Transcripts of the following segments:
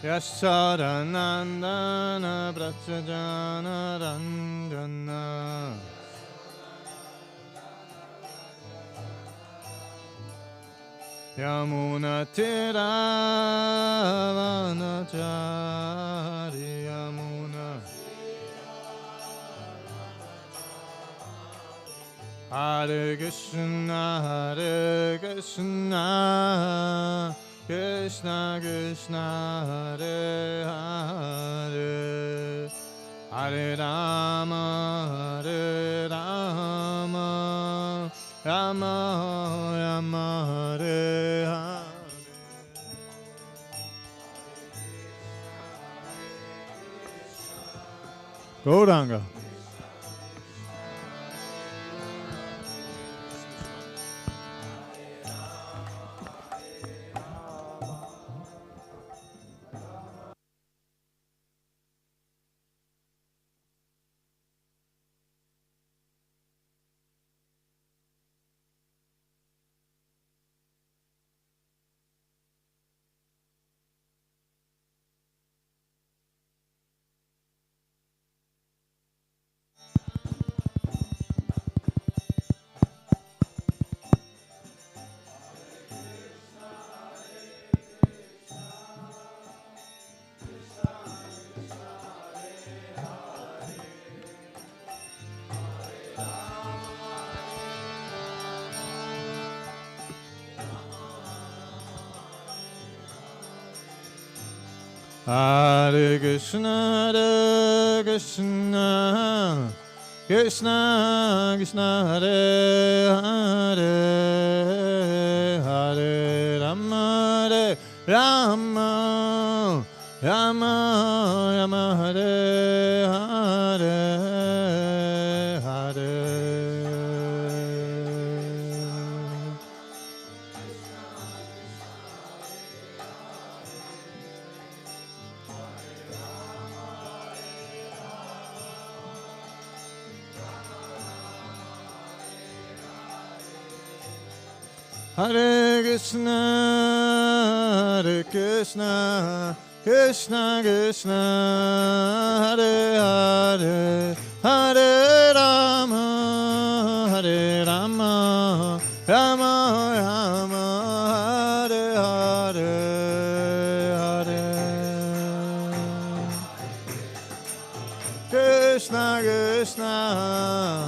Yasharanandana Brajajana Ranjana Yamuna Tiravanachari Yamuna Hare Krishna Krishna Krishna Hare Hare Hare Rama Rama Rama Hare Hare Gauranga. Hare Krishna Krishna Krishna Hare Hare Hare Rama Rama Rama Rama Hare Hare Hare Hare Krishna Krishna Krishna Hare Hare Hare Rama Rama Rama Hare Hare Hare Krishna Krishna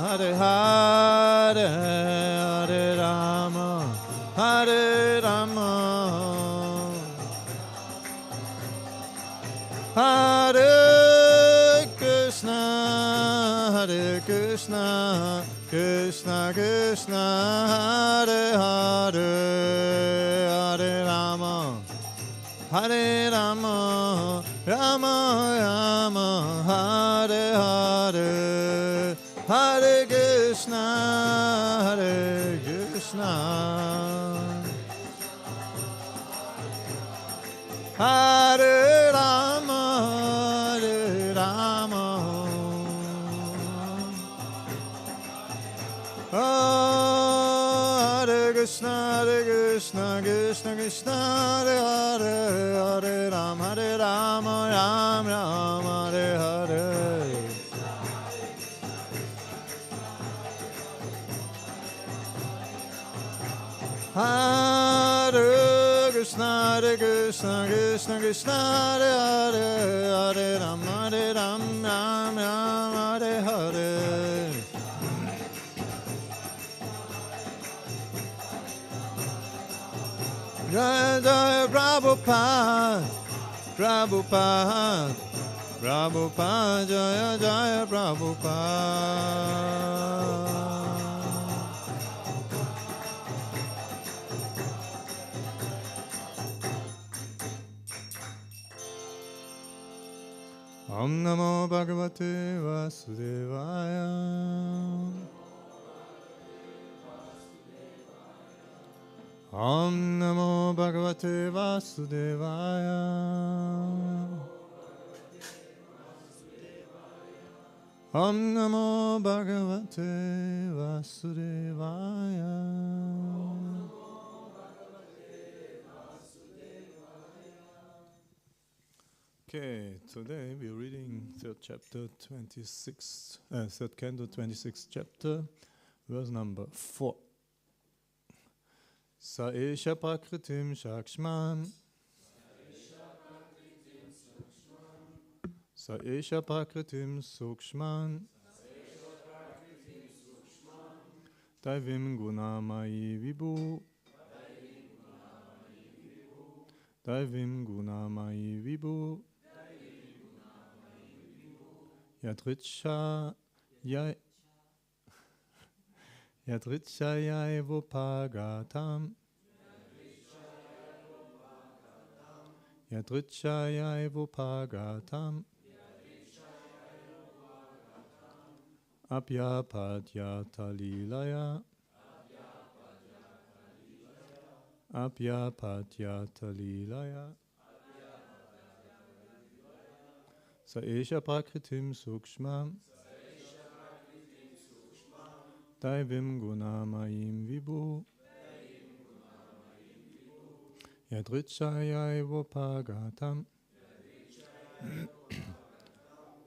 Hare Hare Hare Rama Hare Rama Hare Krishna Krishna Krishna Hare Hare Hare Rama Rama Rama Hare Hare Hare Krishna Hare Rama Hare Krishna Krishna Krishna Hare Hare Hare Rama Rama Hare Hare Hare Krishna Krishna Krishna Hare Hare Hare Rama Rama Hare Hare Jaya Jaya Prabhupada Jaya Jaya Prabhupada Om Namo Bhagavate Vasudevaya Om Namo Bhagavate Vasudevaya Om Namo Bhagavate Vasudevaya Okay, today we're reading third chapter, 26, third canto, 26th chapter, verse number 4. Sa esha prakritim shakshman. Sa esha prakritim sukshman. Daivim gunamayi vibhu. Daivim gunamayi vibhu. Yadricha Yadrichayayvopagatam. Yadrichayayvopagatam. Abhyapadyatalilaya. Abhyapadyatalilaya. Sa esha prakritim sukshmam. Daivim gunamayim vibhu. Yadrichayayvopagatam.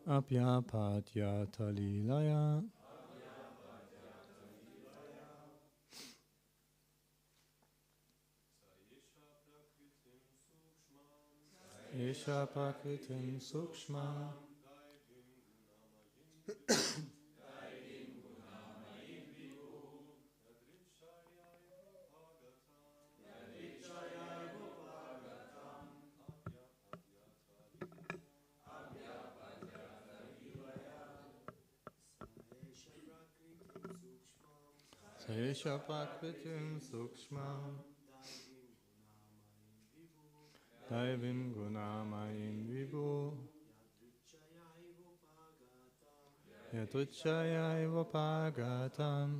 Abhyapadyatalilaya. Esha prakritim sukshmam. Esha prakritim sukshmam. Daivim gunamayim vibhu. Yadrichayayvopagatam.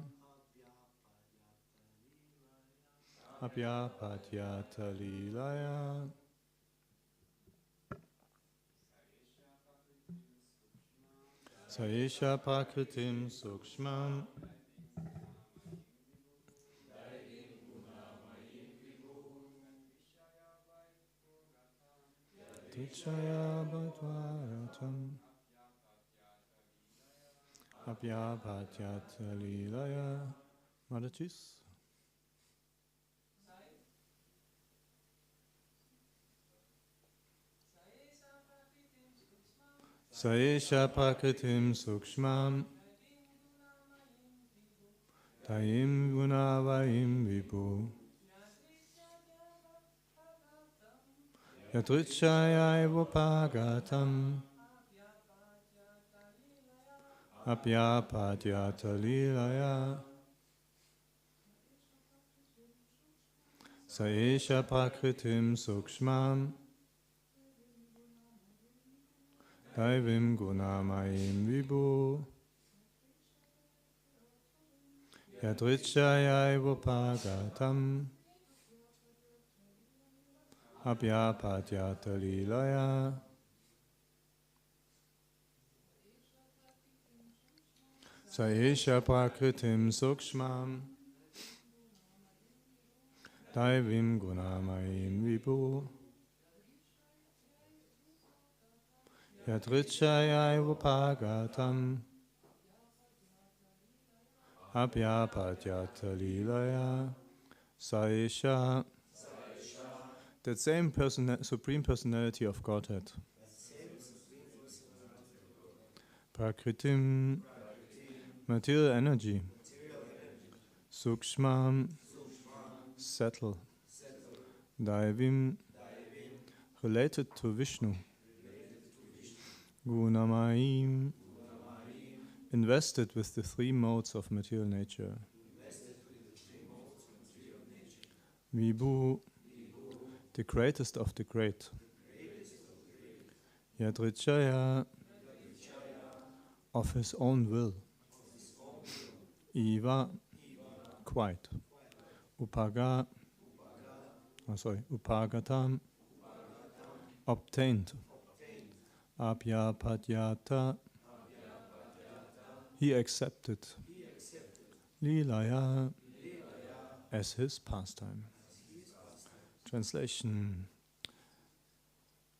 Abhyapadyatalilaya. Sa esha prakritim sukshmam. Yadrichayabhadvaratam. Abhyapadyatalilaya. Madachis. Sa esha prakritim sukshmam. Daim gunavayim vibhu. Yadrichayayvopagatam. Abhyapadyatalilaya. Sa esha prakritim sukshmam. Daivim gunamayim vibhu. Yadrichayayvopagatam. Abhyapadyatalilaya. Sa esha prakritim sukshmam. Daivim gunamayim vibhu. Yadrichayayvopagatam. Abhyapadyatalilaya. Sa esha. That same Supreme Personality of Godhead. Prakritim, material energy. Sukshmam, subtle. Daivim, related to Vishnu. Gunamayim, invested with the three modes of material nature. Vibhu, the greatest of the great. Yadrichaya, of his own will. Eva, quite. Upagatam, obtained. Abhyapadyata, he accepted. Lilaya, as his pastime. Translation.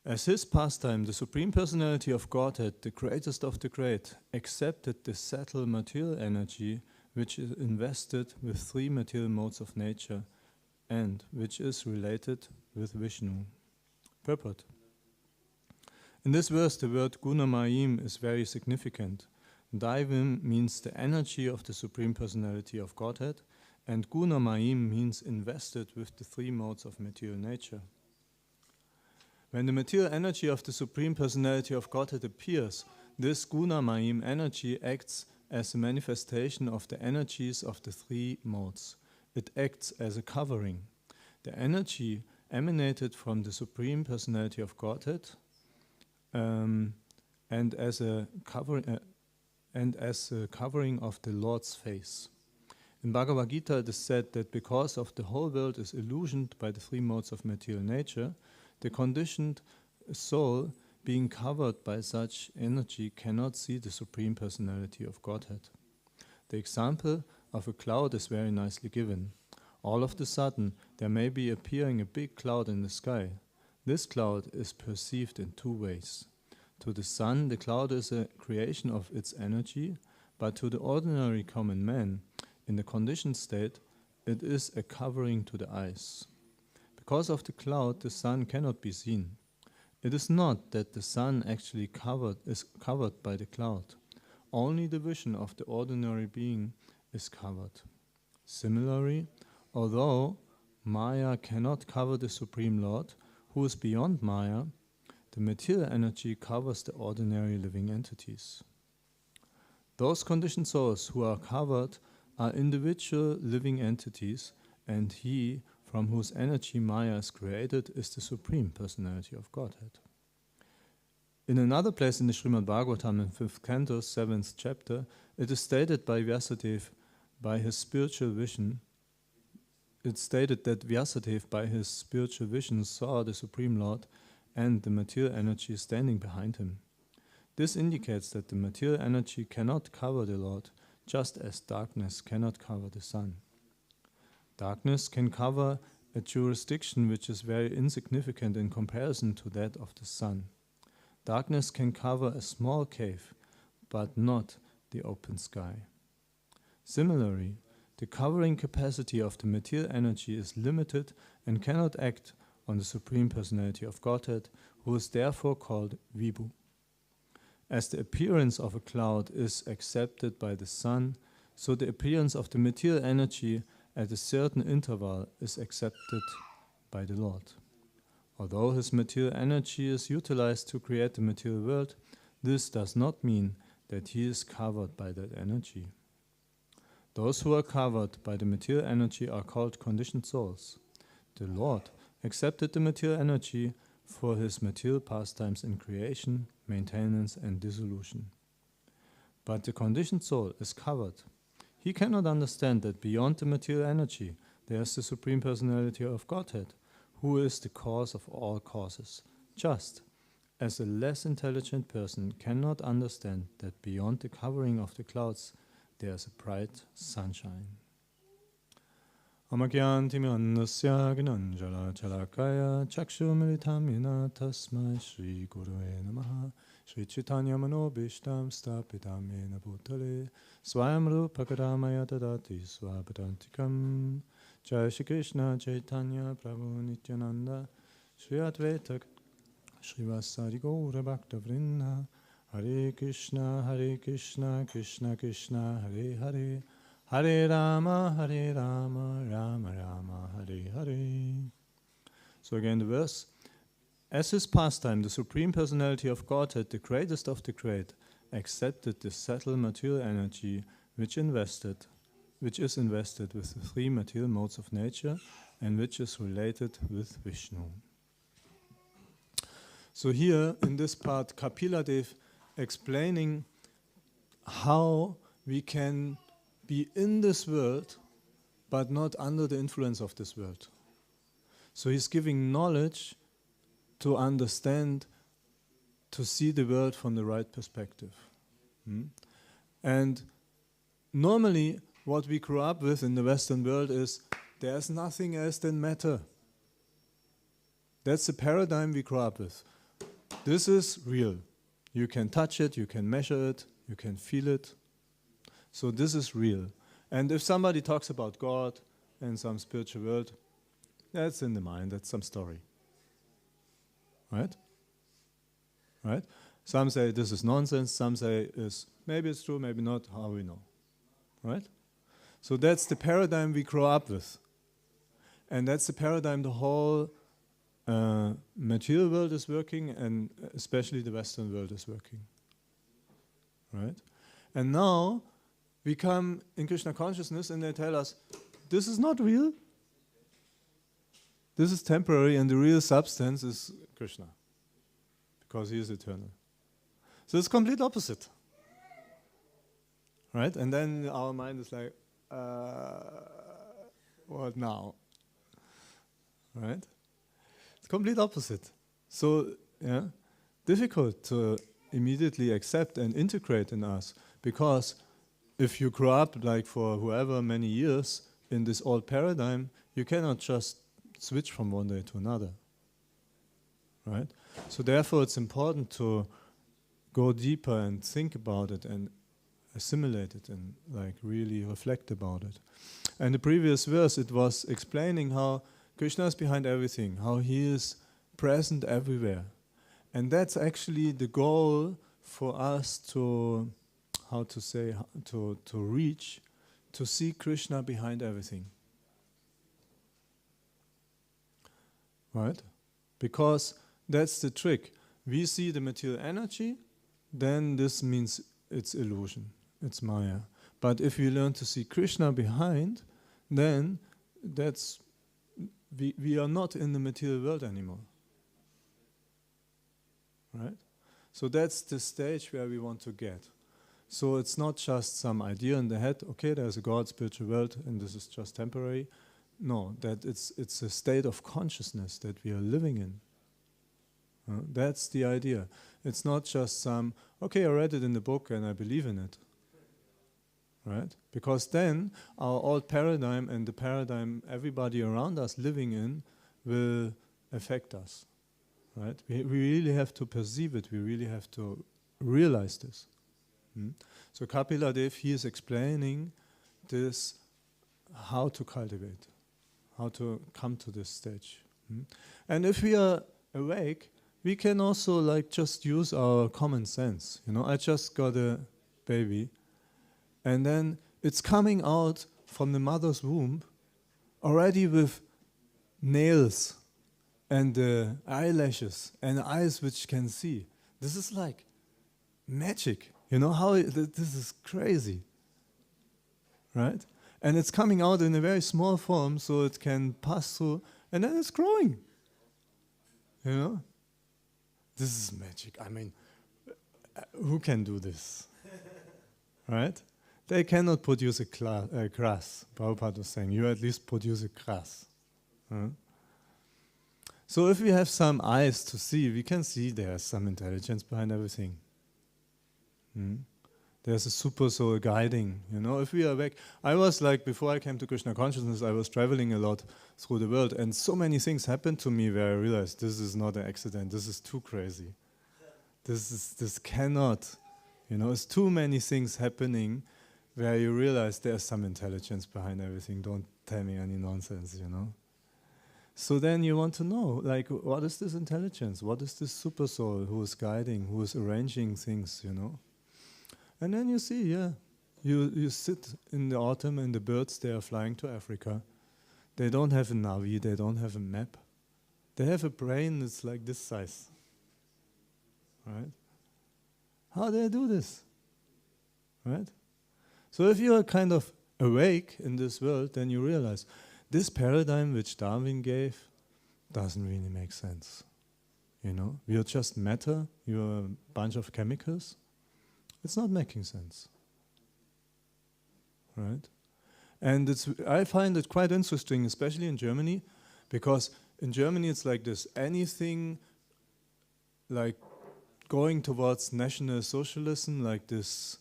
As his pastime, the Supreme Personality of Godhead, the greatest of the great, accepted the subtle material energy which is invested with three material modes of nature and which is related with Vishnu. Purport. In this verse, the word Gunamayim is very significant. Daivim means the energy of the Supreme Personality of Godhead, and Gunamayim means invested with the three modes of material nature. When the material energy of the Supreme Personality of Godhead appears, this Gunamayim energy acts as a manifestation of the energies of the three modes. It acts as a covering. The energy emanated from the Supreme Personality of Godhead and as a covering of the Lord's face. In Bhagavad Gita it is said that because of the whole world is illusioned by the three modes of material nature, the conditioned soul, being covered by such energy, cannot see the Supreme Personality of Godhead. The example of a cloud is very nicely given. All of a sudden, there may be appearing a big cloud in the sky. This cloud is perceived in two ways. To the sun, the cloud is a creation of its energy, but to the ordinary common man, in the conditioned state, it is a covering to the eyes. Because of the cloud, the sun cannot be seen. It is not that the sun actually is covered by the cloud. Only the vision of the ordinary being is covered. Similarly, although Maya cannot cover the Supreme Lord, who is beyond Maya, the material energy covers the ordinary living entities. Those conditioned souls who are covered are individual living entities, and he from whose energy Maya is created is the Supreme Personality of Godhead. In another place in the Srimad Bhagavatam, in 5th canto, 7th chapter, it is stated by Vyasadeva by his spiritual vision. It's stated that Vyasadeva by his spiritual vision saw the Supreme Lord and the material energy standing behind him. This indicates that the material energy cannot cover the Lord, just as darkness cannot cover the sun. Darkness can cover a jurisdiction which is very insignificant in comparison to that of the sun. Darkness can cover a small cave, but not the open sky. Similarly, the covering capacity of the material energy is limited and cannot act on the Supreme Personality of Godhead, who is therefore called Vibhu. As the appearance of a cloud is accepted by the sun, so the appearance of the material energy at a certain interval is accepted by the Lord. Although his material energy is utilized to create the material world, this does not mean that he is covered by that energy. Those who are covered by the material energy are called conditioned souls. The Lord accepted the material energy for his material pastimes in creation, maintenance, and dissolution. But the conditioned soul is covered. He cannot understand that beyond the material energy there is the Supreme Personality of Godhead, who is the cause of all causes, just as a less intelligent person cannot understand that beyond the covering of the clouds there is a bright sunshine. Amakyantimannasya gnanjala chalakaya chakshumilitamina tasmai Shri Gurue Namaha Shri Chaitanya Manobishtam Stapitam Yena Bhutale Swayam Rupakaramaya Tadati Swapadantikam Jai Shri Krishna Chaitanya Prabhu Nityananda Shri Advaita Shri Vasari Gaura Bhakta Vrinda Hare Krishna Krishna Krishna Hare Hare Hare Rama, Rama Rama, Hare Hare. So again the verse. As his pastime, the Supreme Personality of Godhead, the greatest of the great, accepted the subtle material energy which is invested with the three material modes of nature and which is related with Vishnu. So here in this part, Kapila-dev explaining how we can be in this world, but not under the influence of this world. So he's giving knowledge to understand, to see the world from the right perspective. And normally what we grew up with in the Western world is there's nothing else than matter. That's the paradigm we grew up with. This is real. You can touch it, you can measure it, you can feel it. So this is real. And if somebody talks about God and some spiritual world, that's in the mind, that's some story. Right? Right? Some say this is nonsense, some say maybe it's true, maybe not, how we know. Right? So that's the paradigm we grow up with. And that's the paradigm the whole material world is working, and especially the Western world is working. Right? And now we come in Krishna consciousness and they tell us, this is not real. This is temporary, and the real substance is Krishna, because he is eternal. So it's complete opposite. Right? And then our mind is like, what now? Right? It's complete opposite. So, yeah, difficult to immediately accept and integrate in us, because if you grow up like for whoever many years in this old paradigm, you cannot just switch from one day to another. Right? So therefore it's important to go deeper and think about it and assimilate it and like really reflect about it. And the previous verse, it was explaining how Krishna is behind everything, how he is present everywhere. And that's actually the goal for us to, to reach, to see Krishna behind everything. Right? Because that's the trick. We see the material energy, then this means it's illusion, it's Maya. But if we learn to see Krishna behind, then we are not in the material world anymore. Right? So that's the stage where we want to get. So it's not just some idea in the head, okay, there's a God, spiritual world, and this is just temporary. No, that it's a state of consciousness that we are living in. That's the idea. It's not just some, okay, I read it in the book and I believe in it. Right? Because then our old paradigm and the paradigm everybody around us living in will affect us. Right? We really have to perceive it. We really have to realize this. So Kapila Dev, he is explaining this, how to cultivate, how to come to this stage. And if we are awake, we can also like just use our common sense. You know, I just got a baby, and then it's coming out from the mother's womb already with nails and eyelashes and eyes which can see. This is like magic. You know how this is crazy, right? And it's coming out in a very small form, so it can pass through, and then it's growing. You know, this is magic. I mean, who can do this, right? They cannot produce a grass. Prabhupada was saying, you at least produce a grass. So if we have some eyes to see, we can see there's some intelligence behind everything. There's a super soul guiding, you know, if we are awake. I was like, before I came to Krishna consciousness, I was traveling a lot through the world, and so many things happened to me where I realized this is not an accident, this is too crazy. This cannot, you know, it's too many things happening where you realize there's some intelligence behind everything. Don't tell me any nonsense, you know. So then you want to know, like, what is this intelligence? What is this super soul who is guiding, who is arranging things, you know? And then you see, you sit in the autumn and the birds, they are flying to Africa. They don't have a Navi, they don't have a map. They have a brain that's like this size. Right? How do they do this? Right? So if you are kind of awake in this world, then you realize this paradigm which Darwin gave doesn't really make sense. You know, we are just matter, you are a bunch of chemicals. It's not making sense, right? And I find it quite interesting, especially in Germany, because in Germany it's like this, anything like going towards national socialism, like this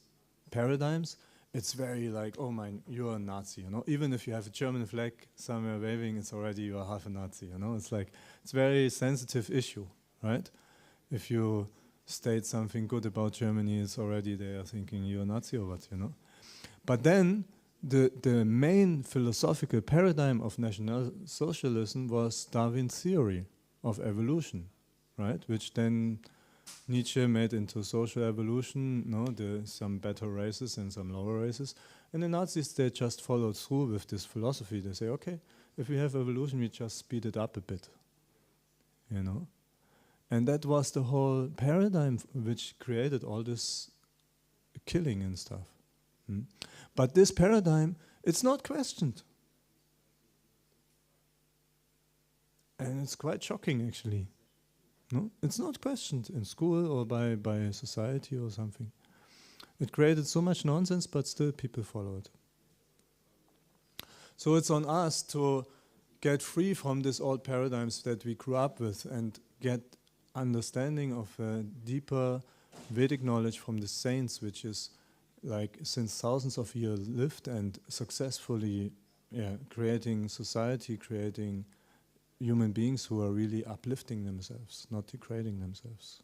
paradigms, it's very like, oh man, you're a Nazi, you know? Even if you have a German flag somewhere waving, it's already you're half a Nazi, you know? It's like, it's a very sensitive issue, right? if you state something good about Germany, it's already they are thinking you're Nazi or what, But then the main philosophical paradigm of National Socialism was Darwin's theory of evolution, right? Which then Nietzsche made into social evolution, some better races and some lower races. And the Nazis, they just followed through with this philosophy. They say, okay, if we have evolution, we just speed it up a bit, And that was the whole paradigm which created all this killing and stuff. But this paradigm, it's not questioned. And it's quite shocking, actually. No, it's not questioned in school or by society or something. It created so much nonsense, but still people follow it. So it's on us to get free from these old paradigms that we grew up with and get understanding of deeper Vedic knowledge from the saints, which is like since thousands of years lived and successfully creating society, creating human beings who are really uplifting themselves, not degrading themselves.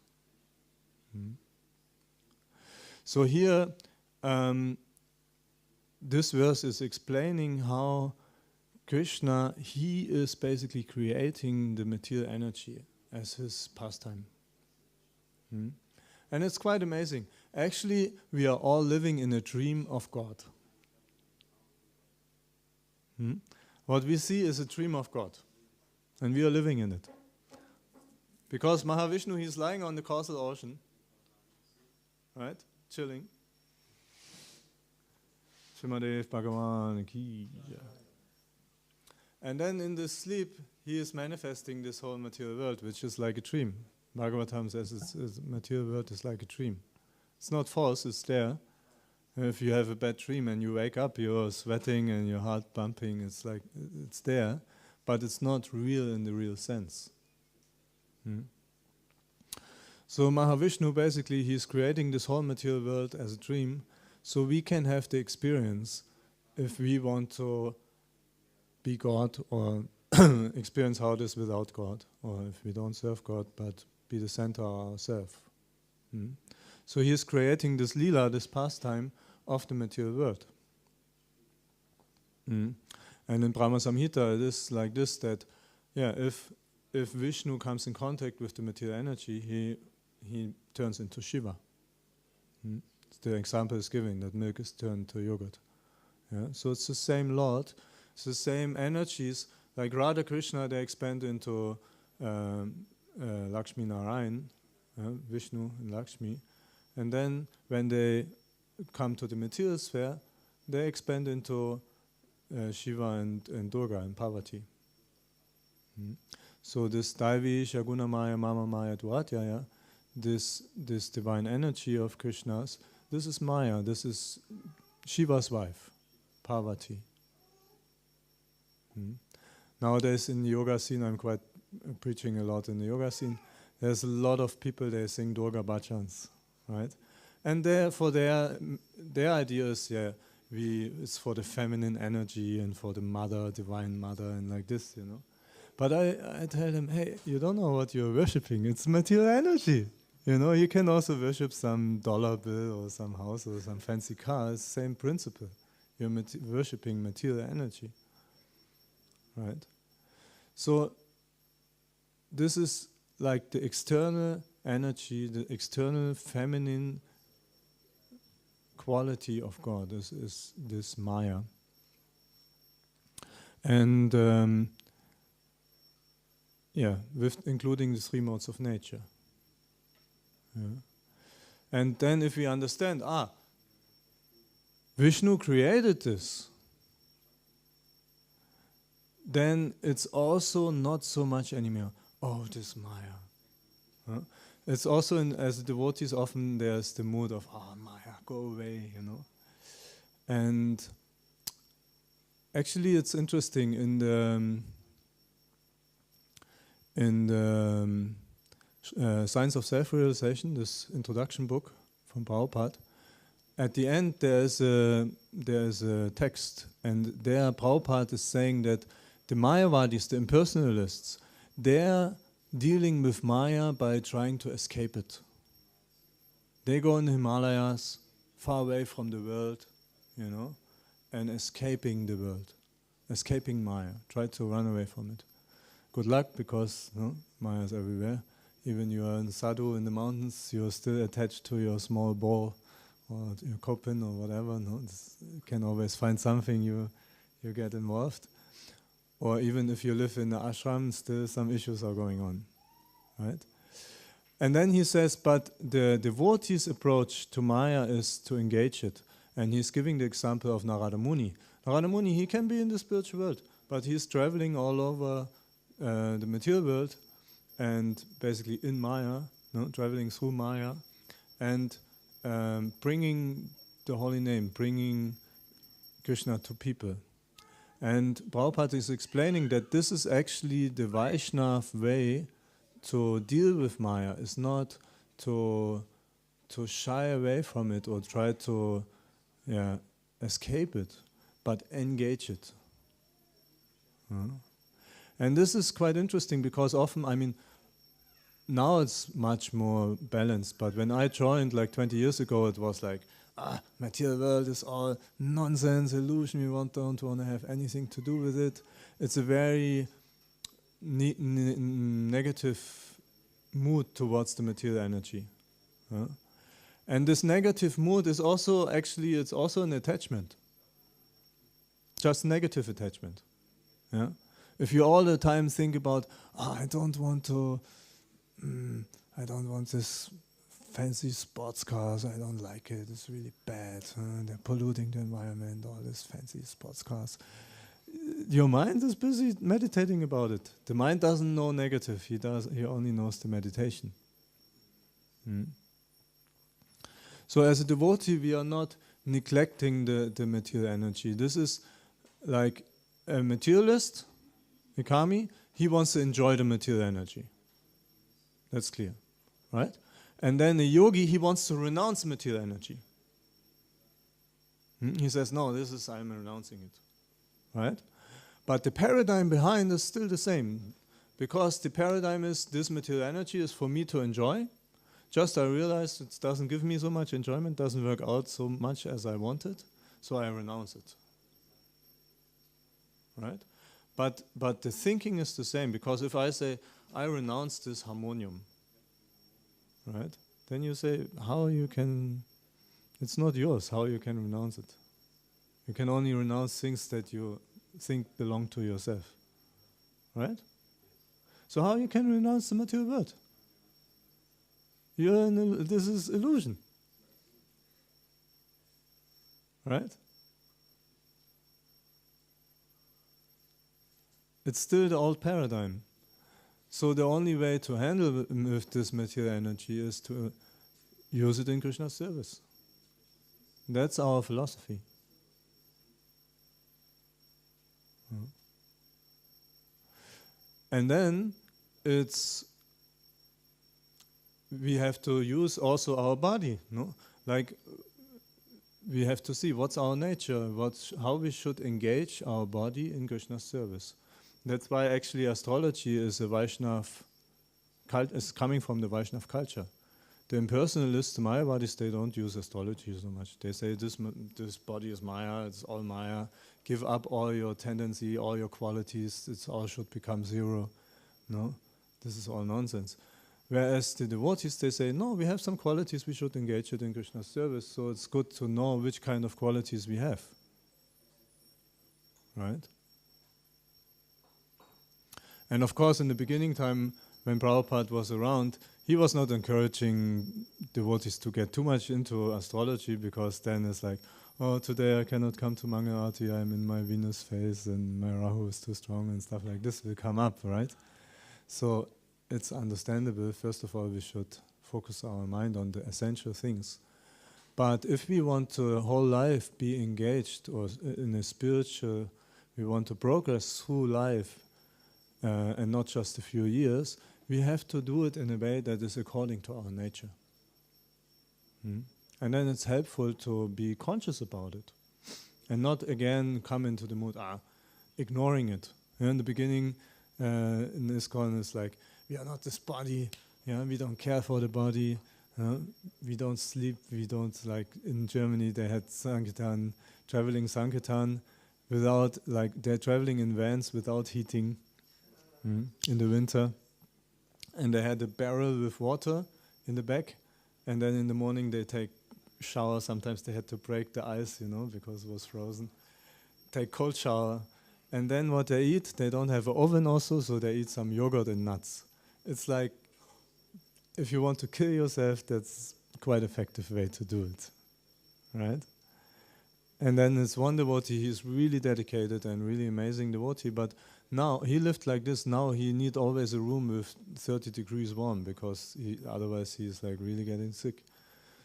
So here, this verse is explaining how Krishna, he is basically creating the material energy as his pastime. And it's quite amazing. Actually, we are all living in a dream of God. What we see is a dream of God. And we are living in it. Because Mahavishnu, he's lying on the causal ocean, right? Chilling. Srimad Bhagavatam ki jai. And then in this sleep, he is manifesting this whole material world, which is like a dream. Bhagavatam says the material world is like a dream. It's not false, it's there. And if you have a bad dream and you wake up, you're sweating and your heart pumping, it's like, it's there, but it's not real in the real sense. So Mahavishnu, basically, he's creating this whole material world as a dream, so we can have the experience if we want to be God or experience how it is without God, or if we don't serve God, but be the center ourselves. So he is creating this lila, this pastime of the material world. And in Brahma Samhita it is like this, that if Vishnu comes in contact with the material energy, he turns into Shiva. The example is given that milk is turned to yogurt. So it's the same Lord, it's the same energies, like Radha Krishna, they expand into Lakshmi Narayan, Vishnu and Lakshmi, and then when they come to the material sphere, they expand into Shiva and Durga and Parvati. So this Daivi Shaguna Maya Mama Maya Dvatyaya, this divine energy of Krishna's, this is Maya, this is Shiva's wife, Parvati. Nowadays in the yoga scene, I'm quite preaching a lot in the yoga scene, there's a lot of people, they sing Durga bhajans, right? And for their idea is, it's for the feminine energy and for the mother, divine mother, and like this, But I tell them, hey, you don't know what you're worshipping. It's material energy. You can also worship some dollar bill or some house or some fancy car. It's the same principle. You're worshipping material energy, right? So this is like the external energy, the external feminine quality of God. This is this Maya. And with including the three modes of nature. And then if we understand, Vishnu created this, then it's also not so much anymore, this Maya. It's also, as devotees, often there's the mood of, Maya, go away, And actually it's interesting, in the Science of Self-Realization, this introduction book from Prabhupada, at the end there is a text, and there Prabhupada is saying that the Mayavadis, the impersonalists, their dealing with Maya by trying to escape it. They go in the Himalayas, far away from the world, and escaping the world, escaping Maya, try to run away from it. Good luck, because Maya is everywhere. Even you are in Sadhu in the mountains, you are still attached to your small ball or your kopin or whatever. You can always find something you get involved. Or even if you live in the ashram, still some issues are going on, right? And then he says, but the devotee's approach to Maya is to engage it. And he's giving the example of Narada Muni. Narada Muni, he can be in the spiritual world, but he's traveling all over the material world and basically in Maya, traveling through Maya and bringing the holy name, bringing Krishna to people. And Prabhupada is explaining that this is actually the Vaishnava way to deal with Maya. Is not to shy away from it or try to escape it, but engage it. And this is quite interesting because often, now it's much more balanced, but when I joined like 20 years ago, it was like, material world is all nonsense, illusion, we don't want to have anything to do with it. It's a very negative mood towards the material energy. And this negative mood is also, it's also an attachment. Just negative attachment. Yeah? If you all the time think about, I don't want this fancy sports cars, I don't like it, it's really bad, they're polluting the environment, all these fancy sports cars. Your mind is busy meditating about it. The mind doesn't know negative, he only knows the meditation. So as a devotee, we are not neglecting the material energy. This is like a materialist, a kami, he wants to enjoy the material energy. That's clear, right? And then a yogi, he wants to renounce material energy. He says, no, I'm renouncing it, right? But the paradigm behind is still the same, because the paradigm is this material energy is for me to enjoy. Just I realized it doesn't give me so much enjoyment, doesn't work out so much as I wanted, so I renounce it, right? But the thinking is the same, because if I say, I renounce this harmonium, right? Then you say, how you can, it's not yours, how you can renounce it. You can only renounce things that you think belong to yourself, right? So how you can renounce the material world? This is illusion, right? It's still the old paradigm. So the only way to handle with this material energy is to use it in Krishna's service. That's our philosophy. And then we have to use also our body, no? Like we have to see what's our nature, how we should engage our body in Krishna's service. That's why actually astrology is a Vaishnava is coming from the Vaishnava culture. The impersonalists, the Mayavadis, they don't use astrology so much. They say this body is Maya, it's all Maya. Give up all your tendency, all your qualities. It all should become zero. No, this is all nonsense. Whereas the devotees, they say, no, we have some qualities, we should engage it in Krishna's service. So it's good to know which kind of qualities we have, right? And of course, in the beginning time, when Prabhupada was around, he was not encouraging devotees to get too much into astrology, because then it's like, oh, today I cannot come to Mangala Arati, I'm in my Venus phase and my Rahu is too strong and stuff like this will come up, right? So it's understandable. First of all, we should focus our mind on the essential things. But if we want to whole life be engaged or in a spiritual, we want to progress through life, and not just a few years, we have to do it in a way that is according to our nature. And then it's helpful to be conscious about it and not again come into the mood, ignoring it. In the beginning, in ISKCON, it's like, we are not this body, yeah, we don't care for the body, we don't sleep, we don't, like in Germany they had Sankirtan, traveling Sankirtan without, like they're traveling in vans without heating in the winter, and they had a barrel with water in the back, and then in the morning they take shower. Sometimes they had to break the ice, because it was frozen. Take cold shower, and then what they eat, they don't have an oven also, so they eat some yogurt and nuts. It's like, if you want to kill yourself, that's quite effective way to do it, right? And then this one devotee, he's really dedicated and really amazing devotee, but now he lived like this. Now he need always a room with 30 degrees warm, because otherwise he's like really getting sick.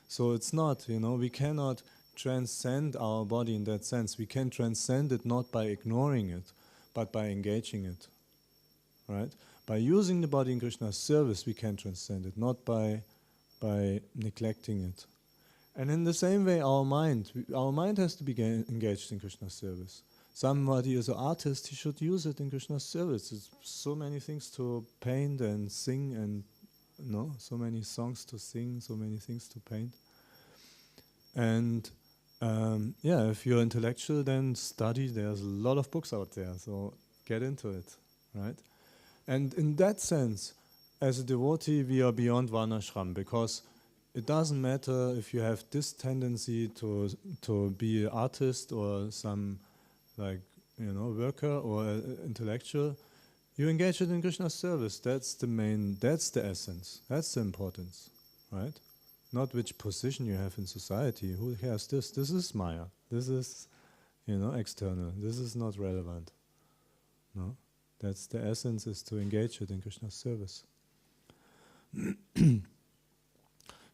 So it's not, we cannot transcend our body in that sense. We can transcend it not by ignoring it, but by engaging it, right? By using the body in Krishna's service, we can transcend it, not by neglecting it. And in the same way, our mind has to be engaged in Krishna's service. Somebody is an artist, he should use it in Krishna's service. There's so many things to paint and sing, and so many songs to sing, so many things to paint. And if you're intellectual, then study. There's a lot of books out there, so get into it, right? And in that sense, as a devotee, we are beyond one ashram, because it doesn't matter if you have this tendency to be an artist or some worker or intellectual. You engage it in Krishna's service. That's the essence. That's the importance, right? Not which position you have in society. Who cares this? This is Maya. This is, external. This is not relevant. No? That's the essence, is to engage it in Krishna's service.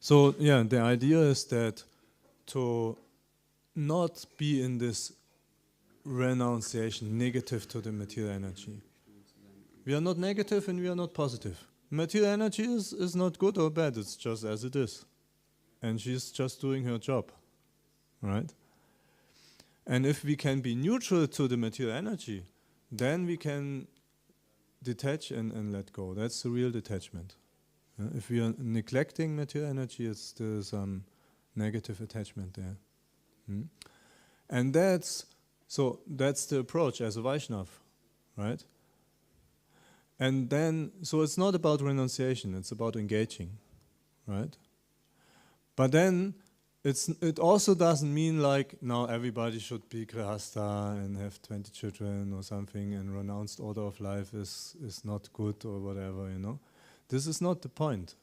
So, the idea is that to not be in this renunciation, negative to the material energy. We are not negative and we are not positive. Material energy is not good or bad, it's just as it is. And she's just doing her job, right? And if we can be neutral to the material energy, then we can detach and let go. That's the real detachment. If we are neglecting material energy, there's some negative attachment there. And that's the approach as a Vaishnava, right? And then, so it's not about renunciation, it's about engaging, right? But then, it also doesn't mean like now everybody should be grihasta and have 20 children or something, and renounced order of life is not good or whatever, This is not the point.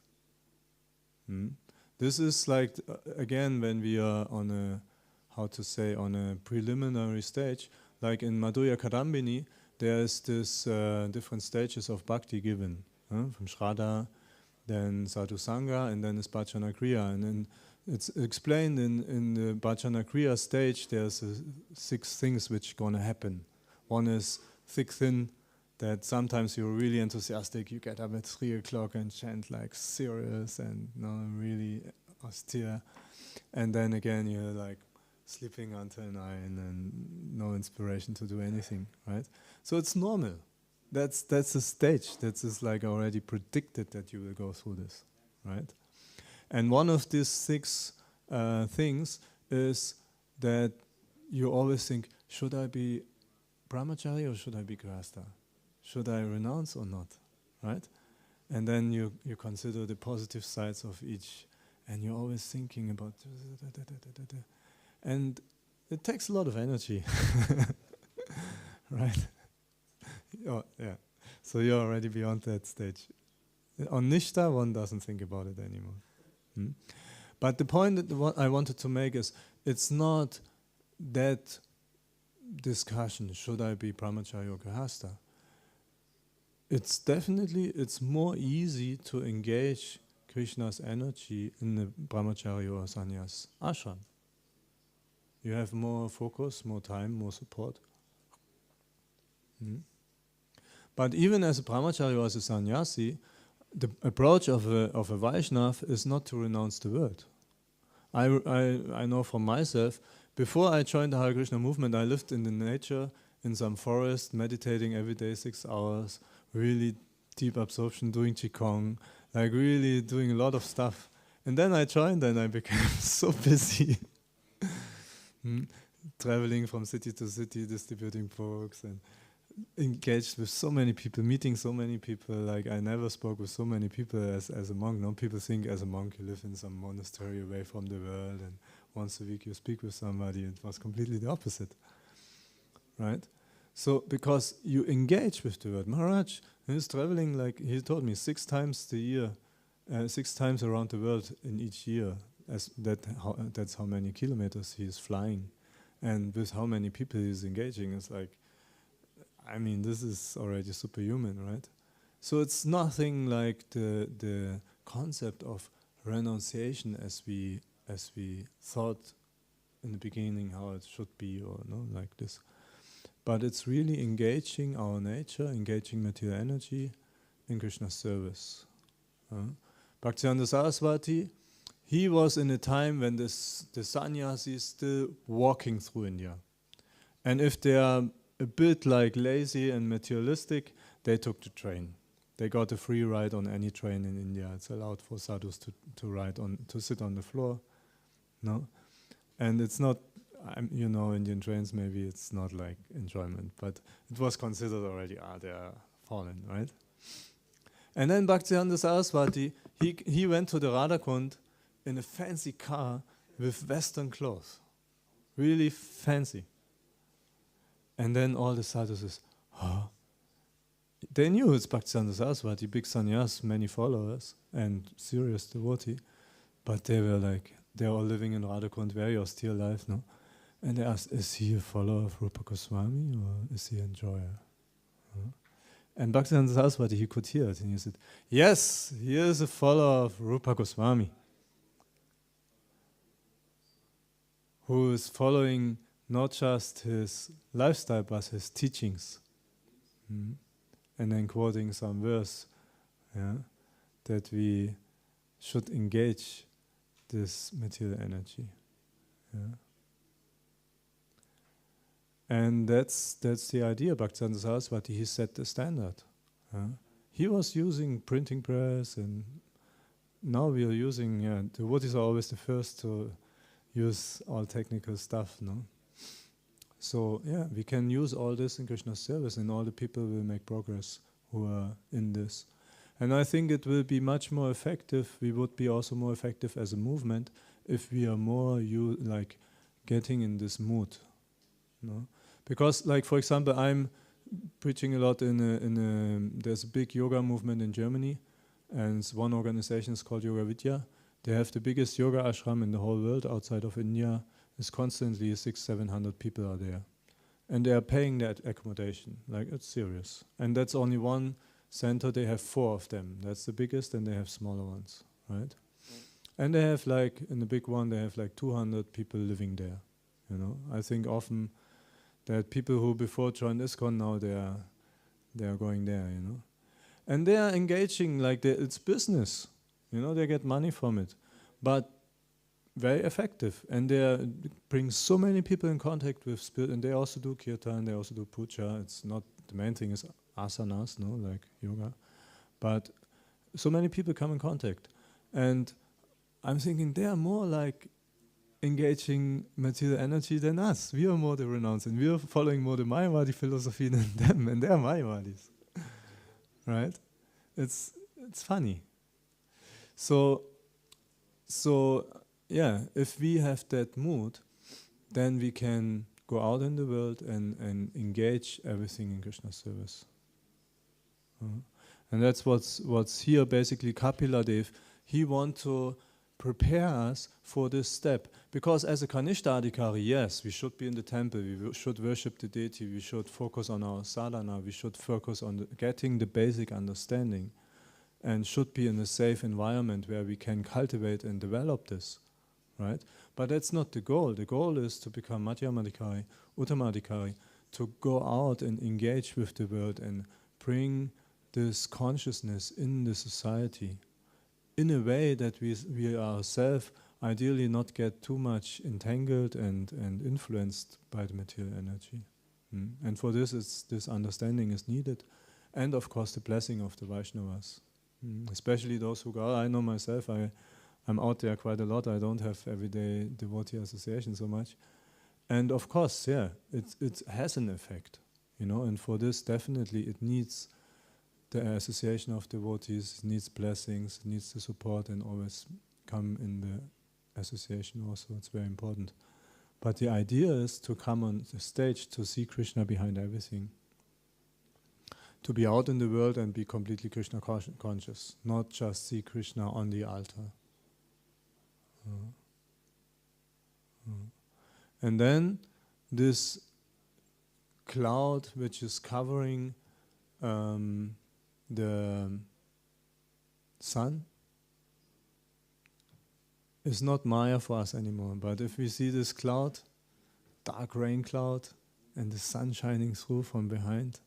This is like, again, when we are on a preliminary stage, like in Madhurya Kadambini, there's this different stages of bhakti given, from Shraddha, then Sadhu Sangha, and then it's Bhajana Kriya. And then it's explained in the Bhajana Kriya stage, there's 6 things which are going to happen. One is thick, thin, that sometimes you're really enthusiastic, you get up at 3 o'clock and chant like serious and really austere. And then again, you're like sleeping until 9 and no inspiration to do anything, right? So it's normal. That's a stage. That's like already predicted that you will go through this, right? And one of these 6 things is that you always think, should I be brahmachari or should I be grihastha? Should I renounce or not, right? And then you consider the positive sides of each, and you're always thinking about, and it takes a lot of energy, right? So you're already beyond that stage. On Nishta, one doesn't think about it anymore. But the point that what I wanted to make is, it's not that discussion, should I be brahmachari or grihastha? It's more easy to engage Krishna's energy in the brahmachari or sannyas ashram. You have more focus, more time, more support. But even as a brahmachari or as a sannyasi, the approach of a Vaishnava is not to renounce the world. I know from myself, before I joined the Hare Krishna movement, I lived in the nature, in some forest, meditating every day 6 hours, really deep absorption, doing Qigong, like really doing a lot of stuff. And then I joined and I became so busy. Traveling from city to city, distributing books and engaged with so many people, meeting so many people. Like I never spoke with so many people as a monk. No, people think as a monk you live in some monastery away from the world and once a week you speak with somebody. It was completely the opposite, right? So because you engage with the world, Maharaj is traveling, like he told me, 6 times the year, 6 times around the world in each year. That's how many kilometers he is flying, and with how many people he is engaging. It's like, I mean, this is already superhuman, right? So it's nothing like the concept of renunciation as we thought in the beginning how it should be, or no, like this. But it's really engaging our nature, engaging material energy in Krishna's service. Bhaktivedanta Saraswati, he was in a time when the sannyasis still walking through India. And if they are a bit like lazy and materialistic, they took the train. They got a free ride on any train in India. It's allowed for sadhus to sit on the floor. No? And it's not, Indian trains, maybe it's not like enjoyment, but it was considered already, they are fallen, right? And then Bhaktivedanta Saraswati, he went to the Radhakund in a fancy car with Western clothes. Really fancy. And then all the sadhus says, they knew it's Bhaktivedanta Saraswati, big sannyas, many followers, and serious devotee, but they were like, they're all living in Radhakund, very austere life, no? And they asked, is he a follower of Rupa Goswami or is he an enjoyer? And Bhaktivedanta Saraswati, he could hear it, and he said, yes, he is a follower of Rupa Goswami, who is following not just his lifestyle, but his teachings. And then quoting some verse, that we should engage this material energy. And that's the idea. Bhaktivedanta Saraswati, he set the standard. He was using printing press, and now we are using, devotees are always the first to use all technical stuff, no? So, we can use all this in Krishna's service, and all the people will make progress who are in this. And I think it will be much more effective. We would be also more effective as a movement if we are more getting in this mood, no? Because, like, for example, I'm preaching a lot there's a big yoga movement in Germany, and one organization is called Yoga Vidya. They have the biggest yoga ashram in the whole world outside of India. It's constantly 600-700 people are there. And they are paying that accommodation. Like, it's serious. And that's only one center. They have 4 of them. That's the biggest, and they have smaller ones, right? And they have, in the big one, they have 200 people living there. I think often that people who before joined ISKCON, now they are going there, And they are engaging, it's business. They get money from it. But very effective, and they bring so many people in contact with spirit, and they also do kirtan, they also do puja. It's not, the main thing is asanas, like yoga, but so many people come in contact, and I'm thinking they are more engaging material energy than us. We are more the renounced, and we are following more the Mayavadi philosophy than them, and they are Mayavadis, right? It's funny. So if we have that mood, then we can go out in the world and engage everything in Krishna's service. And that's what's here basically. Kapila Dev, he wants to prepare us for this step. Because as a Kanishta Adhikari, yes, we should be in the temple, we should worship the deity, we should focus on our sadhana, we should focus on getting the basic understanding, and should be in a safe environment where we can cultivate and develop this. Right? But that's not the goal. The goal is to become Madhyamadhikari, Uttamadhikari, to go out and engage with the world and bring this consciousness in the society in a way that we ourselves ideally not get too much entangled and influenced by the material energy. And for this understanding is needed. and of course the blessing of the Vaishnavas. Especially those who go, I know myself, I'm out there quite a lot, I don't have everyday devotee association so much. And of course, yeah, it has an effect, and for this definitely it needs the association of devotees, it needs blessings, it needs the support, and always come in the association also, it's very important. But the idea is to come on the stage to see Krishna behind everything. To be out in the world and be completely Krishna conscious, not just see Krishna on the altar. And then this cloud which is covering the sun is not Maya for us anymore. But if we see this cloud, dark rain cloud, and the sun shining through from behind,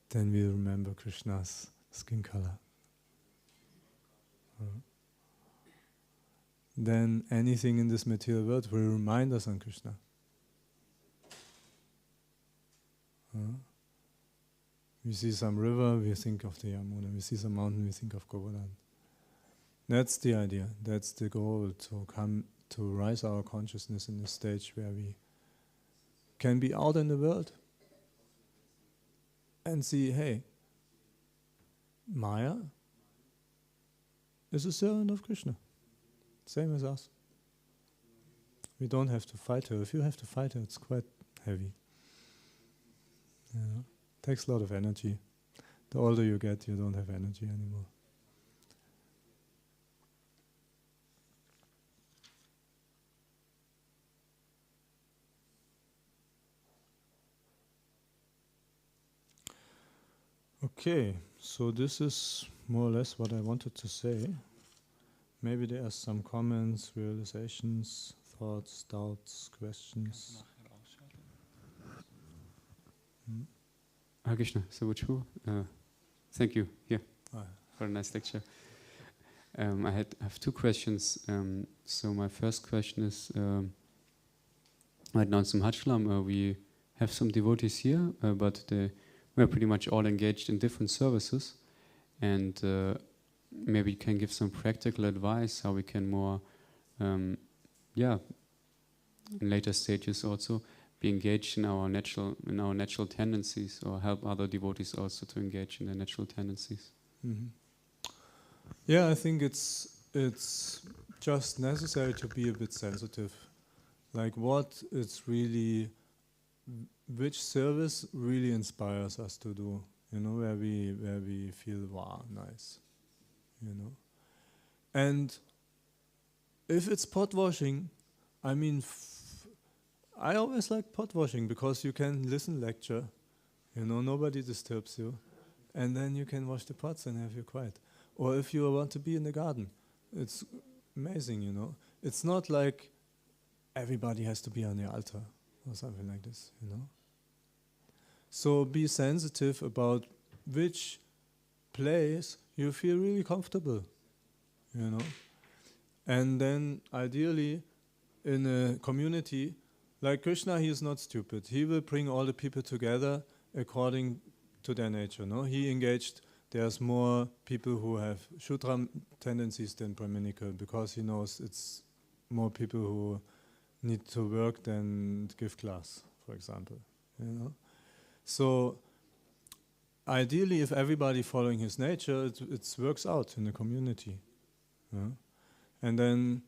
then we remember Krishna's skin color. Then anything in this material world will remind us on Krishna. We see some river, we think of the Yamuna. We see some mountain, we think of Govardhan. That's the idea. That's the goal, to come to rise our consciousness in a stage where we can be out in the world and see, hey, Maya is a servant of Krishna. Same as us. We don't have to fight her. If you have to fight her, it's quite heavy. Takes a lot of energy. The older you get, you don't have energy anymore. Okay, so this is more or less what I wanted to say. Maybe there are some comments, realizations, thoughts, doubts, questions. Krishna, Sadbuja, thank you for a nice lecture. I have two questions. So my first question is, right now in some Ashram, we have some devotees here, but we're pretty much all engaged in different services, and maybe you can give some practical advice how we can more, in later stages also, be engaged in our natural tendencies, or help other devotees also to engage in their natural tendencies. Mm-hmm. Yeah, I think it's just necessary to be a bit sensitive, like which service really inspires us to do, where we feel, wow, nice, and if it's pot washing, I mean, I always like pot washing because you can listen lecture, nobody disturbs you, and then you can wash the pots and have you quiet. Or if you want to be in the garden, it's amazing, It's not like everybody has to be on the altar or something like this, So be sensitive about which place you feel really comfortable, And then ideally in a community, like Krishna, he is not stupid. He will bring all the people together according to their nature. No, he engaged. There's more people who have Shudra tendencies than Brahminical, because he knows it's more people who need to work than give class, for example. So ideally, if everybody following his nature, it works out in the community. And then,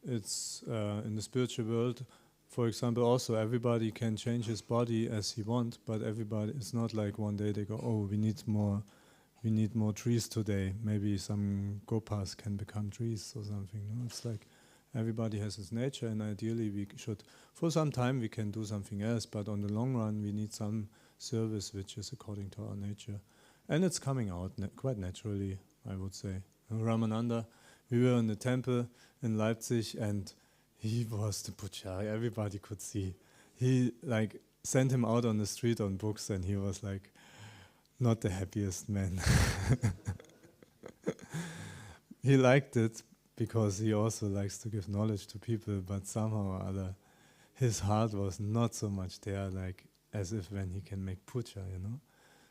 it's in the spiritual world, for example, also everybody can change his body as he wants, but everybody, it's not like one day they go, oh, we need more trees today. Maybe some gopas can become trees or something. It's like everybody has his nature, and ideally we should, for some time we can do something else, but on the long run we need some service which is according to our nature. And it's coming out quite naturally, I would say. Ramananda, we were in the temple in Leipzig, and he was the pujari, everybody could see. He sent him out on the street on books, and he was not the happiest man. He liked it because he also likes to give knowledge to people, but somehow or other his heart was not so much there, as if when he can make puja,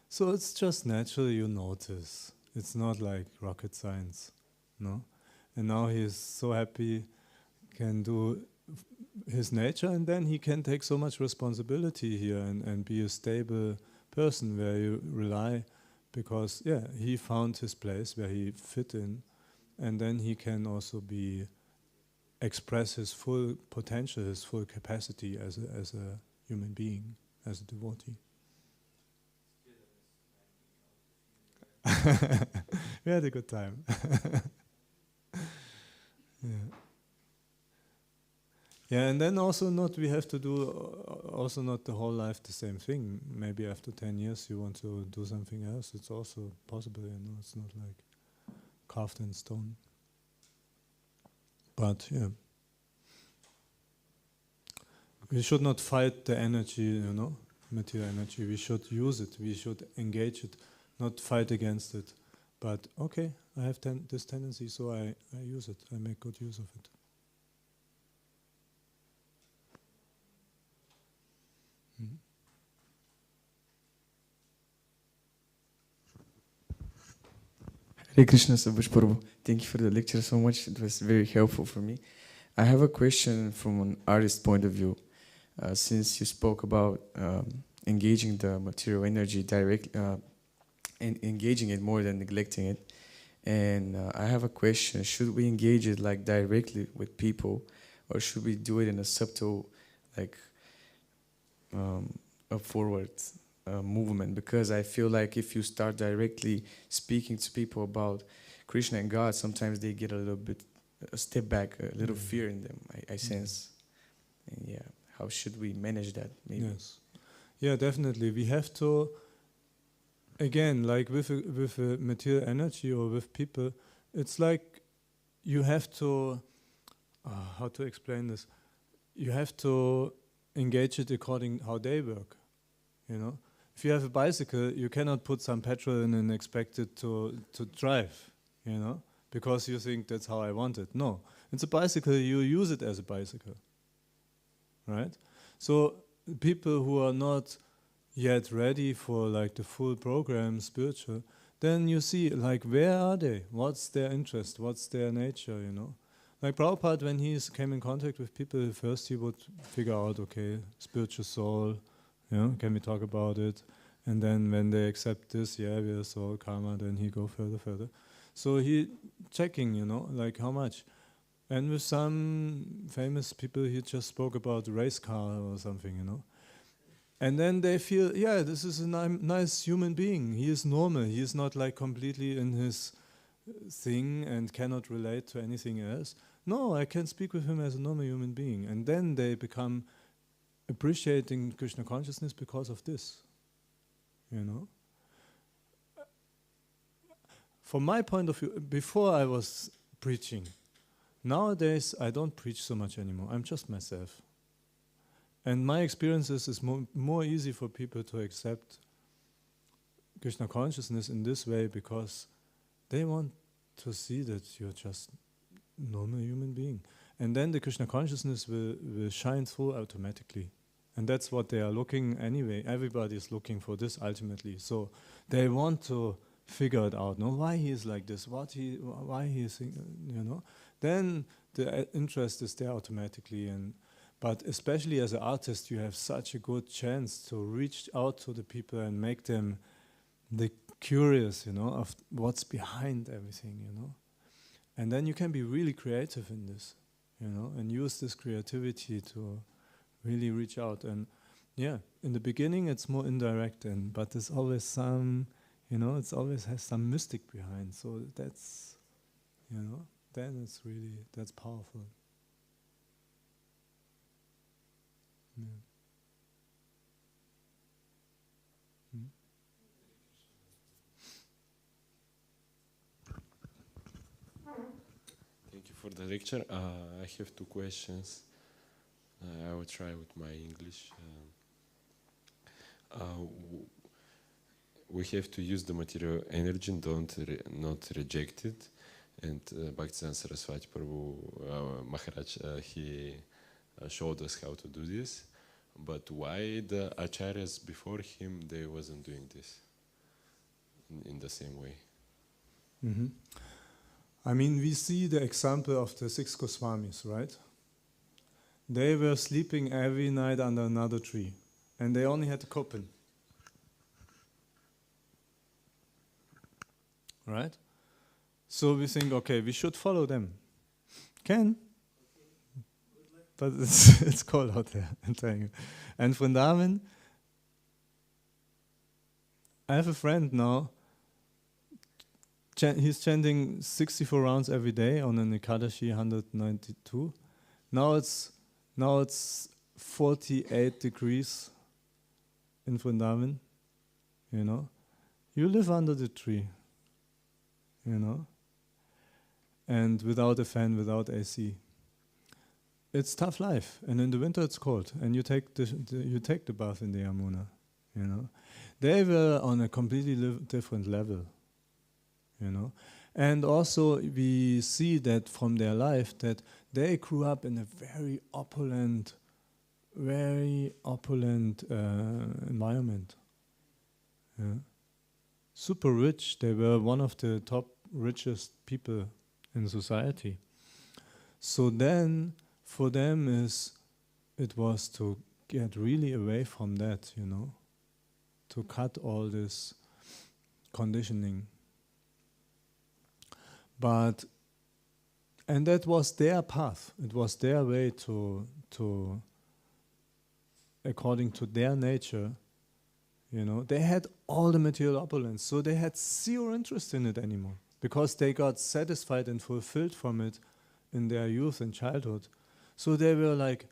So it's just natural you notice. It's not like rocket science, no? And now he is so happy, can do his nature, and then he can take so much responsibility here and be a stable person where you rely, because he found his place where he fit in, and then he can also express his full potential, his full capacity as a human being, as a devotee. We had a good time. Yeah, and then also we have to do also not the whole life the same thing. Maybe after 10 years you want to do something else. It's also possible, it's not like carved in stone. But we should not fight the energy, material energy. We should use it. We should engage it, not fight against it. But okay, I have this tendency, so I use it. I make good use of it. Hare Krishna, Sadbuja Prabhu. Thank you for the lecture so much. It was very helpful for me. I have a question from an artist point of view. Since you spoke about engaging the material energy directly, and engaging it more than neglecting it, and I have a question: should we engage it like directly with people, or should we do it in a subtle, like a forward movement? Because I feel like if you start directly speaking to people about Krishna and God, sometimes they get a step back, a little fear in them, I sense. And how should we manage that? Maybe? Yes. Yeah, definitely. We have to, again, like with a material energy or with people, it's like you have to, how to explain this? You have to engage it according how they work, If you have a bicycle, you cannot put some petrol in and expect it to drive, because you think that's how I want it. No, it's a bicycle, you use it as a bicycle, right? So people who are not yet ready for like the full program, spiritual, then you see like where are they? What's their interest? What's their nature, Like Prabhupada, when he came in contact with people, first he would figure out, okay, spiritual soul, can we talk about it? And then when they accept this, we are soul, karma, then he go further. So he checking, like how much. And with some famous people, he just spoke about race car or something, And then they feel, this is a nice human being. He is normal. He is not like completely in his thing and cannot relate to anything else. No, I can speak with him as a normal human being. And then they become appreciating Krishna consciousness because of this, From my point of view, before I was preaching, nowadays I don't preach so much anymore. I'm just myself. And my experiences is more easy for people to accept Krishna consciousness in this way because they want to see that you're just normal human being. And then the Krishna consciousness will shine through automatically. And that's what they are looking anyway. Everybody is looking for this ultimately. So they want to figure it out, why he is like this, why he is, Then the interest is there automatically. But especially as an artist, you have such a good chance to reach out to the people and make them curious, of what's behind everything, And then you can be really creative in this, and use this creativity to really reach out. And in the beginning it's more indirect, but there's always some, it always has some mystic behind. So that's, then that's powerful. Yeah. Thank you for the lecture. I have two questions. I will try with my English. We have to use the material energy and not reject it. And Bhaktivedanta Saraswati Prabhu Maharaj, he showed us how to do this. But why the acharyas before him, they wasn't doing this? in the same way. Mm-hmm. I mean, we see the example of the 6 Goswamis, right? They were sleeping every night under another tree, and they only had a coffin. Right? So we think, okay, we should follow them. Can, but it's cold out there, I'm telling you. And Vrindavan, I have a friend now, he's chanting 64 rounds every day on an Ekadashi 192. Now it's 48 degrees in Vrindavan, you know. You live under the tree, you know, and without a fan, without AC. It's tough life, and in the winter it's cold, and you take the bath in the Yamuna, you know. They were on a completely different level, you know. And also we see that from their life that they grew up in a very opulent environment. Yeah. Super rich. They were one of the top richest people in society. So then for them it was to get really away from that, you know, to cut all this conditioning. And that was their path. It was their way to according to their nature, you know. They had all the material opulence, so they had zero interest in it anymore, because they got satisfied and fulfilled from it in their youth and childhood. So they were like,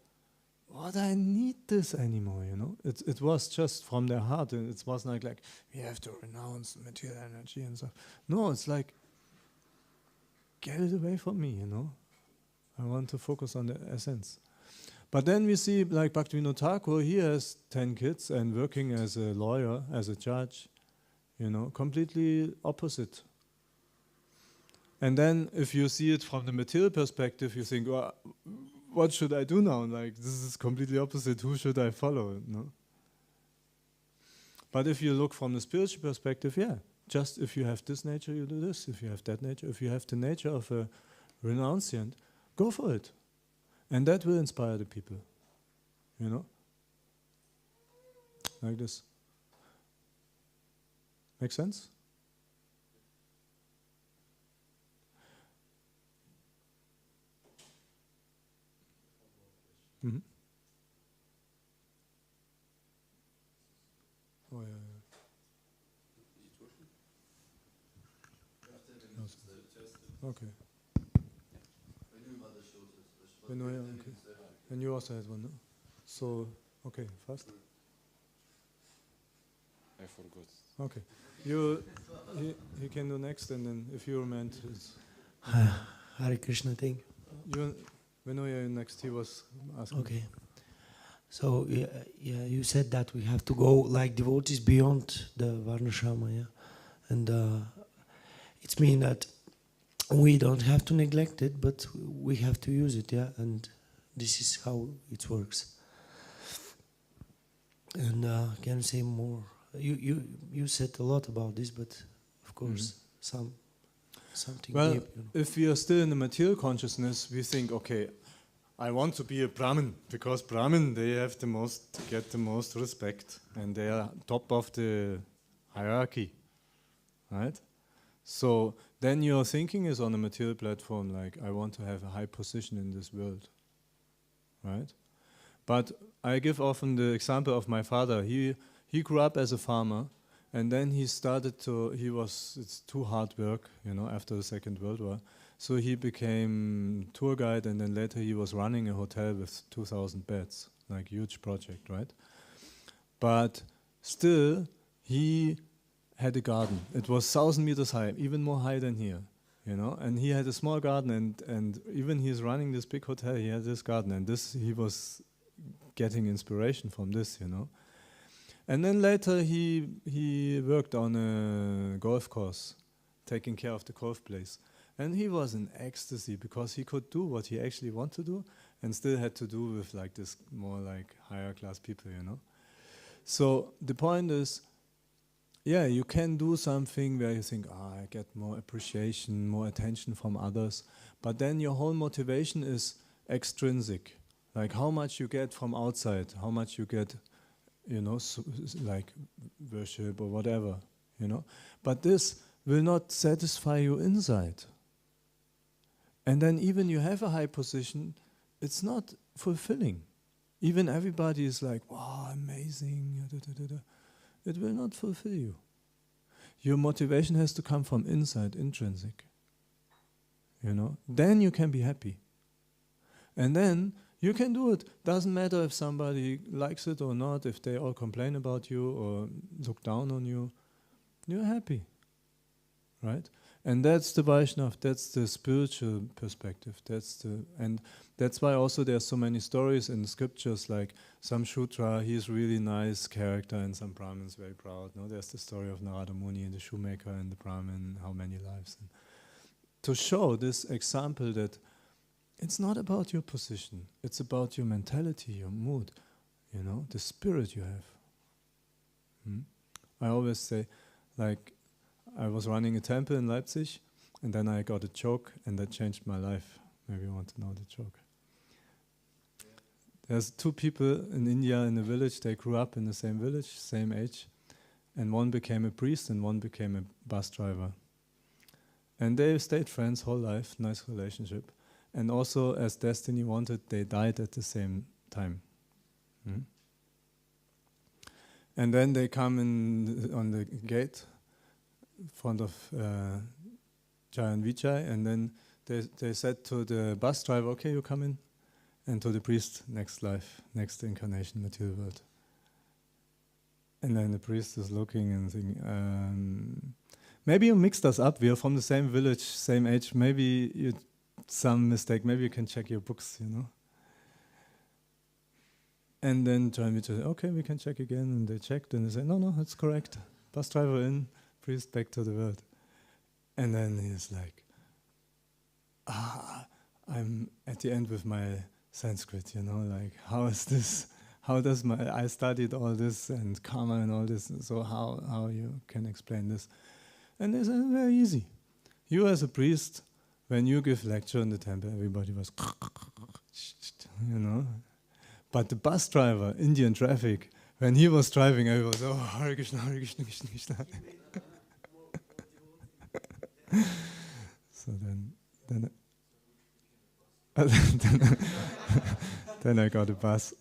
what, I need this anymore, you know. It was just from their heart, and it wasn't like we have to renounce material energy and stuff. No, it's like, get it away from me, you know. I want to focus on the essence. But then we see like Bhaktivinoda Thakur, he has 10 kids and working as a lawyer, as a judge, you know, completely opposite. And then if you see it from the material perspective, you think, well, what should I do now? Like, this is completely opposite. Who should I follow? No? But if you look from the spiritual perspective, yeah, just if you have this nature, you do this. If you have that nature, if you have the nature of a renunciant, go for it. And that will inspire the people, you know? Like this. Make sense? Mm-hmm. Oh, yeah, yeah. Okay. Okay. And you also had one, no? So, okay, fast. I forgot. Okay. He can do next, and then if you meant his... Hare Krishna thing. Vinoya next, he was asking. Okay. So, you said that we have to go like devotees beyond the Varnashrama, yeah? And it means that we don't have to neglect it, but we have to use it, yeah? And this is how it works. And can you say more? You said a lot about this, but of course, something well, deep, you know. If we are still in the material consciousness, we think, okay, I want to be a Brahmin, because Brahmin, they have get the most respect, and they are top of the hierarchy, right? So then your thinking is on a material platform, like, I want to have a high position in this world, right? But I give often the example of my father. He grew up as a farmer, and then it's too hard work, you know, after the Second World War. So he became tour guide, and then later he was running a hotel with 2,000 beds, like huge project, right? But still, he had a garden. It was 1,000 meters high, even more high than here, you know. And he had a small garden, and even he's running this big hotel, he had this garden, and he was getting inspiration from this, you know. And then later he worked on a golf course, taking care of the golf place. And he was in ecstasy because he could do what he actually wanted to do and still had to do with like this more like higher class people, you know. So the point is, yeah, you can do something where you think, I get more appreciation, more attention from others, but then your whole motivation is extrinsic, like how much you get from outside, how much you get, like worship or whatever, But this will not satisfy you inside. And then even you have a high position, it's not fulfilling. Even everybody is like, wow, amazing, it will not fulfill you. Your motivation has to come from inside, intrinsic. Then you can be happy. And then you can do it. Doesn't matter if somebody likes it or not, if they all complain about you or look down on you. You're happy, right? And that's the Vaishnav, that's the spiritual perspective. And that's why also there are so many stories in the scriptures, like some Shudra, he's really nice character, and some Brahmins very proud. No, there's the story of Narada Muni and the shoemaker and the Brahmin, how many lives. And to show this example that it's not about your position, it's about your mentality, your mood, the spirit you have. I always say, like, I was running a temple in Leipzig, and then I got a joke, and that changed my life. Maybe you want to know the joke. There's two people in India in a village, they grew up in the same village, same age, and one became a priest and one became a bus driver. And they stayed friends whole life, nice relationship. And also, as destiny wanted, they died at the same time. And then they come in on the gate in front of Jai and Vijay, and then they said to the bus driver, okay, you come in, and to the priest, next life, next incarnation, material world. And then the priest is looking and thinking, maybe you mixed us up, we are from the same village, same age, maybe some mistake, maybe you can check your books, And then Jai and Vijay said, okay, we can check again, and they checked, and they said, no, it's correct. Bus driver in, priest back to the world. And then he's like, I'm at the end with my Sanskrit, like, how is this? How does I studied all this and karma and all this, so how you can explain this? And they said, very easy. You as a priest, when you give lecture in the temple, everybody was, But the bus driver, Indian traffic, when he was driving, everybody was, Hare Krishna, Hare Krishna, Krishna Krishna. So then I got a bus.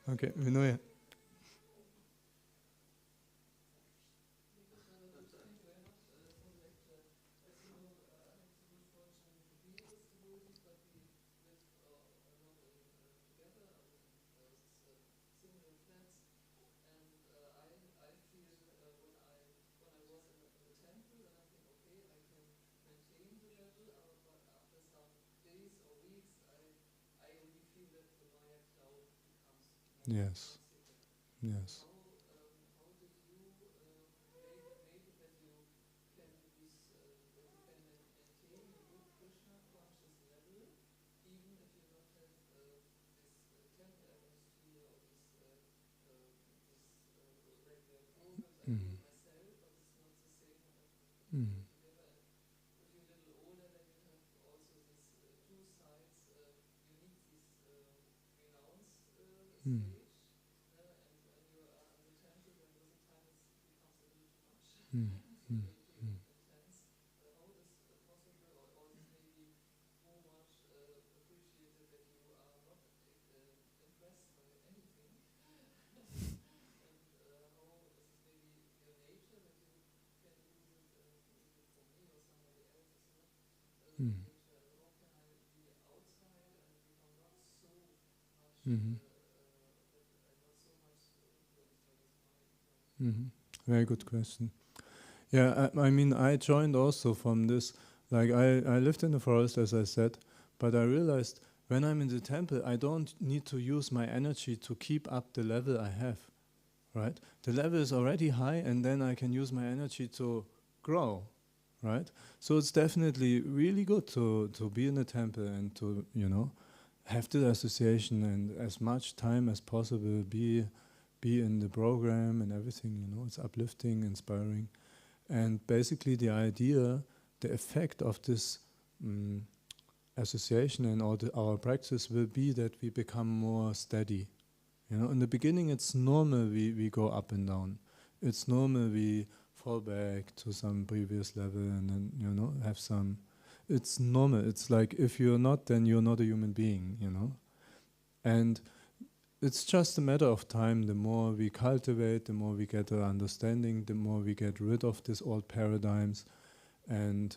Okay, Vinoya. Yes. Yes. Very good question. Yeah, I mean, I joined also from this. Like, I lived in the forest, as I said, but I realized when I'm in the temple, I don't need to use my energy to keep up the level I have, right? The level is already high, and then I can use my energy to grow, right? So it's definitely really good to be in the temple and to, have the association and as much time as possible be be in the program and everything, you know, it's uplifting, inspiring. And basically the idea, the effect of this association and our practice will be that we become more steady. You know, in the beginning it's normal we go up and down. It's normal we fall back to some previous level and then, you know, have some... It's normal. It's like if you're not, then you're not a human being, you know. And it's just a matter of time. The more we cultivate, the more we get an understanding, the more we get rid of these old paradigms and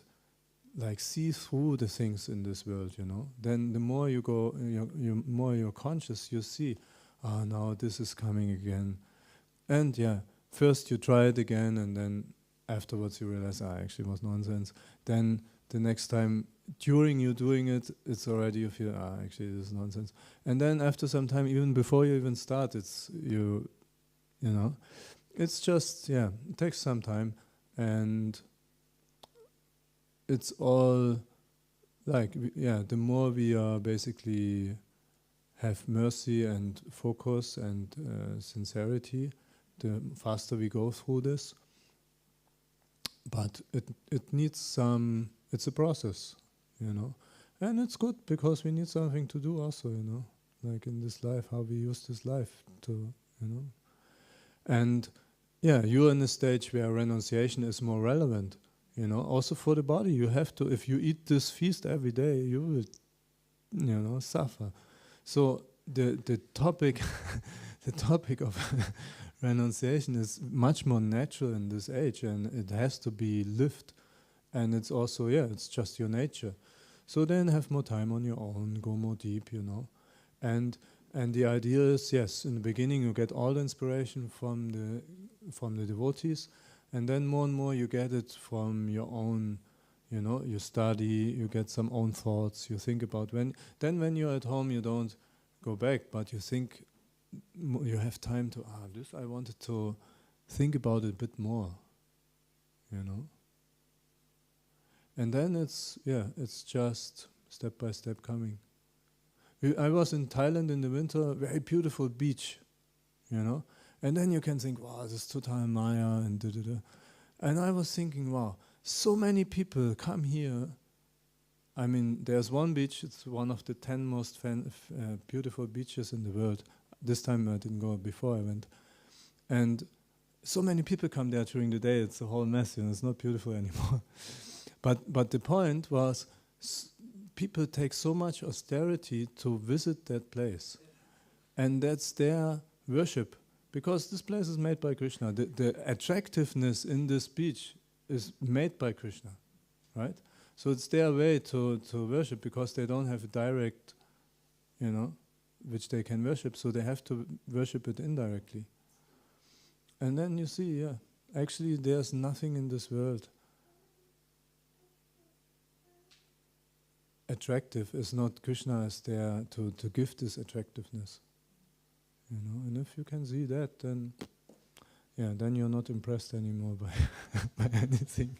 like see through the things in this world, you know. Then the more you go, more you're conscious, you see, oh, now this is coming again. And yeah, first you try it again and then afterwards you realize, actually it was nonsense. Then the next time, during you doing it, it's already you feel, actually this is nonsense. And then after some time, even before you even start, it's you know, it's just, yeah, it takes some time. And it's all like, the more we are basically have mercy and focus and sincerity, the faster we go through this. But it needs some... It's a process, you know, and it's good because we need something to do also, you know, like in this life, how we use this life to, you know. And yeah, you're in a stage where renunciation is more relevant, you know, also for the body. You have to, if you eat this feast every day, you will, you know, suffer. So the topic, the topic of renunciation is much more natural in this age, and it has to be lived. And it's also, it's just your nature. So then have more time on your own, go more deep, you know. And the idea is, yes, in the beginning you get all the inspiration from the devotees, and then more and more you get it from your own, you know, you study, you get some own thoughts, you think about when you're at home you don't go back, but you think, you have time to, this I wanted to think about it a bit more, you know. And then it's just step by step coming. I was in Thailand in the winter, very beautiful beach, you know. And then you can think, wow, this is total Maya and da-da-da. And I was thinking, wow, so many people come here. I mean, there's one beach, it's one of the 10 most beautiful beaches in the world. This time I didn't go, before I went. And so many people come there during the day, it's a whole mess, you know, it's not beautiful anymore. But the point was, people take so much austerity to visit that place. And that's their worship. Because this place is made by Krishna. The attractiveness in this beach is made by Krishna, right? So it's their way to worship, because they don't have a direct, you know, which they can worship. So they have to worship it indirectly. And then you see, actually there's nothing in this world attractive. Is not Krishna is there to give this attractiveness, you know. And if you can see that, then then you're not impressed anymore by anything.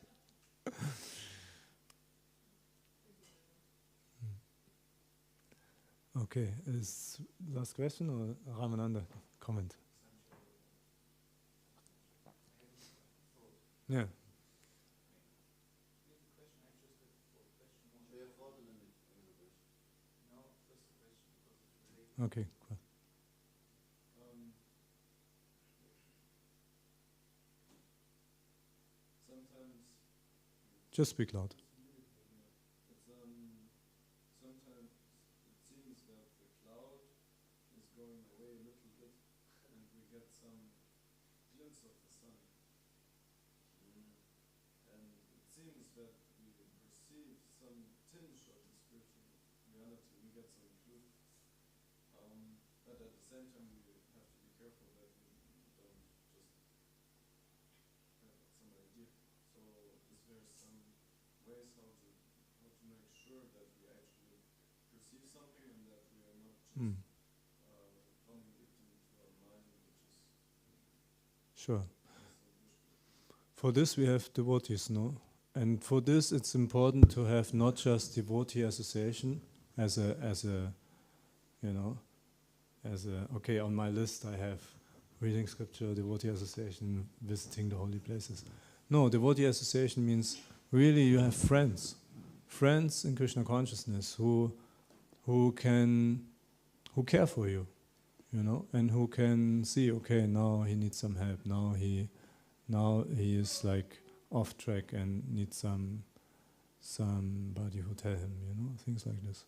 Okay, is last question or Ramananda comment? Yeah. Okay, cool. Just speak loud. Sometimes it seems that the cloud is going away a little bit, and we get some glimpse of the sun. And it seems that we perceive some tinge of the spiritual reality. We get some clue. But at the same time, we have to be careful that we don't just have some idea. So is there some ways how to make sure that we actually perceive something and that we are not just coming it into our mind, which is Sure. For this we have devotees, no? And for this it's important to have not just devotee association as a okay, on my list I have reading scripture, devotee association, visiting the holy places. No, devotee association means really you have friends in Krishna consciousness who care for you, you know, and who can see, okay, now he needs some help, now he is like off track and needs somebody who tell him, you know, things like this.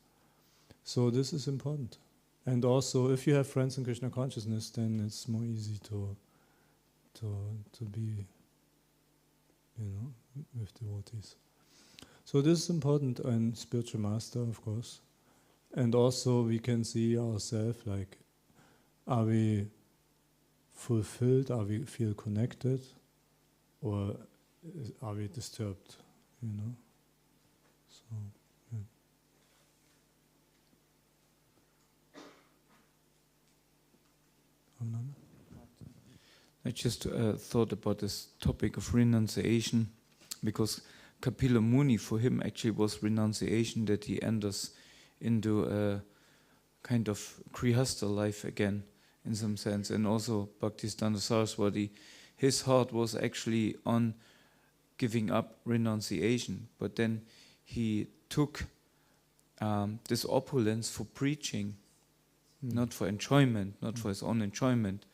So this is important. And also, if you have friends in Krishna consciousness, then it's more easy to be, you know, with devotees. So this is important, and spiritual master, of course. And also, we can see ourselves, like, are we fulfilled? Are we feel connected, or are we disturbed? You know. So. Yeah. I just thought about this topic of renunciation, because Kapila Muni, for him, actually was renunciation, that he enters into a kind of Grihastha life again, in some sense. And also Bhaktisiddhanta Saraswati, his heart was actually on giving up renunciation, but then he took this opulence for preaching, not for enjoyment, not for his own enjoyment.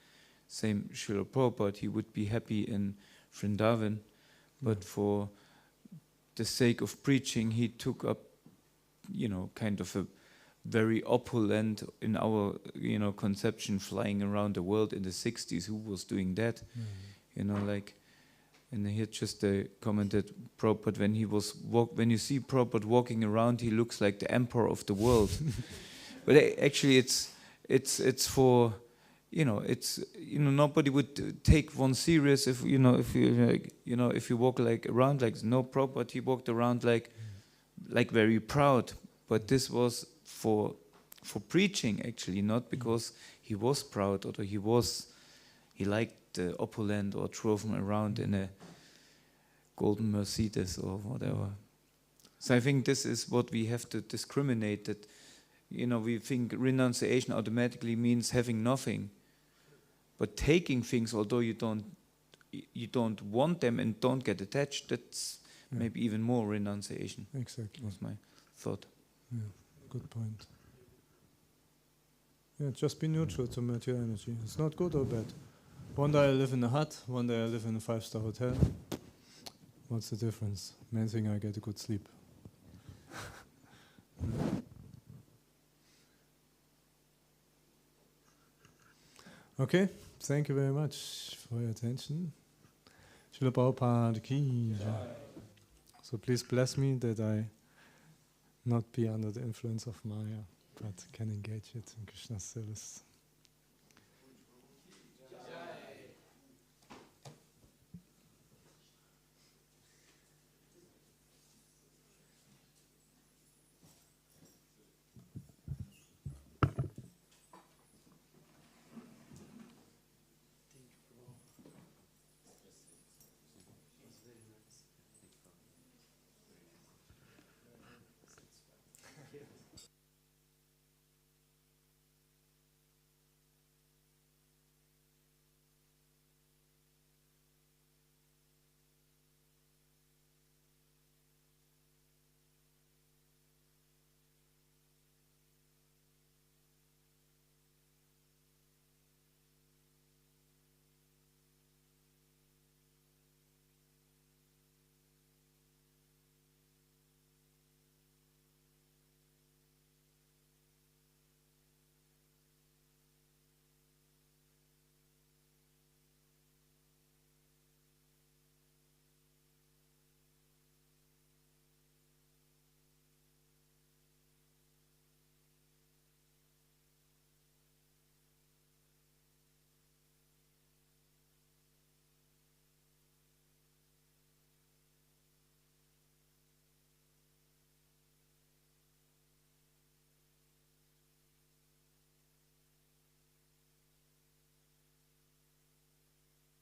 Same Srila Prabhupada, he would be happy in Vrindavan, but for the sake of preaching, he took up, you know, kind of a very opulent, in our, you know, conception, flying around the world in the 60s. Who was doing that? You know, like, and here just a comment that Prabhupada, when you see Prabhupada walking around, he looks like the emperor of the world. But actually, it's for, you know, it's, you know, nobody would take one serious if, you know, if you, like, you know, if you walk like around like, no, Prabhupada, he walked around like very proud. But this was for preaching, actually, not because he was proud or he liked the opulent or drove him around in a golden Mercedes or whatever. So I think this is what we have to discriminate, that, you know, we think renunciation automatically means having nothing. But taking things, although you don't want them and don't get attached, that's maybe even more renunciation. Exactly. Was my thought. Yeah, good point. Yeah, just be neutral to material energy. It's not good or bad. One day I live in a hut, one day I live in a 5-star hotel. What's the difference? Main thing, I get a good sleep. Okay, thank you very much for your attention. Srila Prabhupada ki jai. So please bless me that I not be under the influence of Maya, but can engage it in Krishna's service.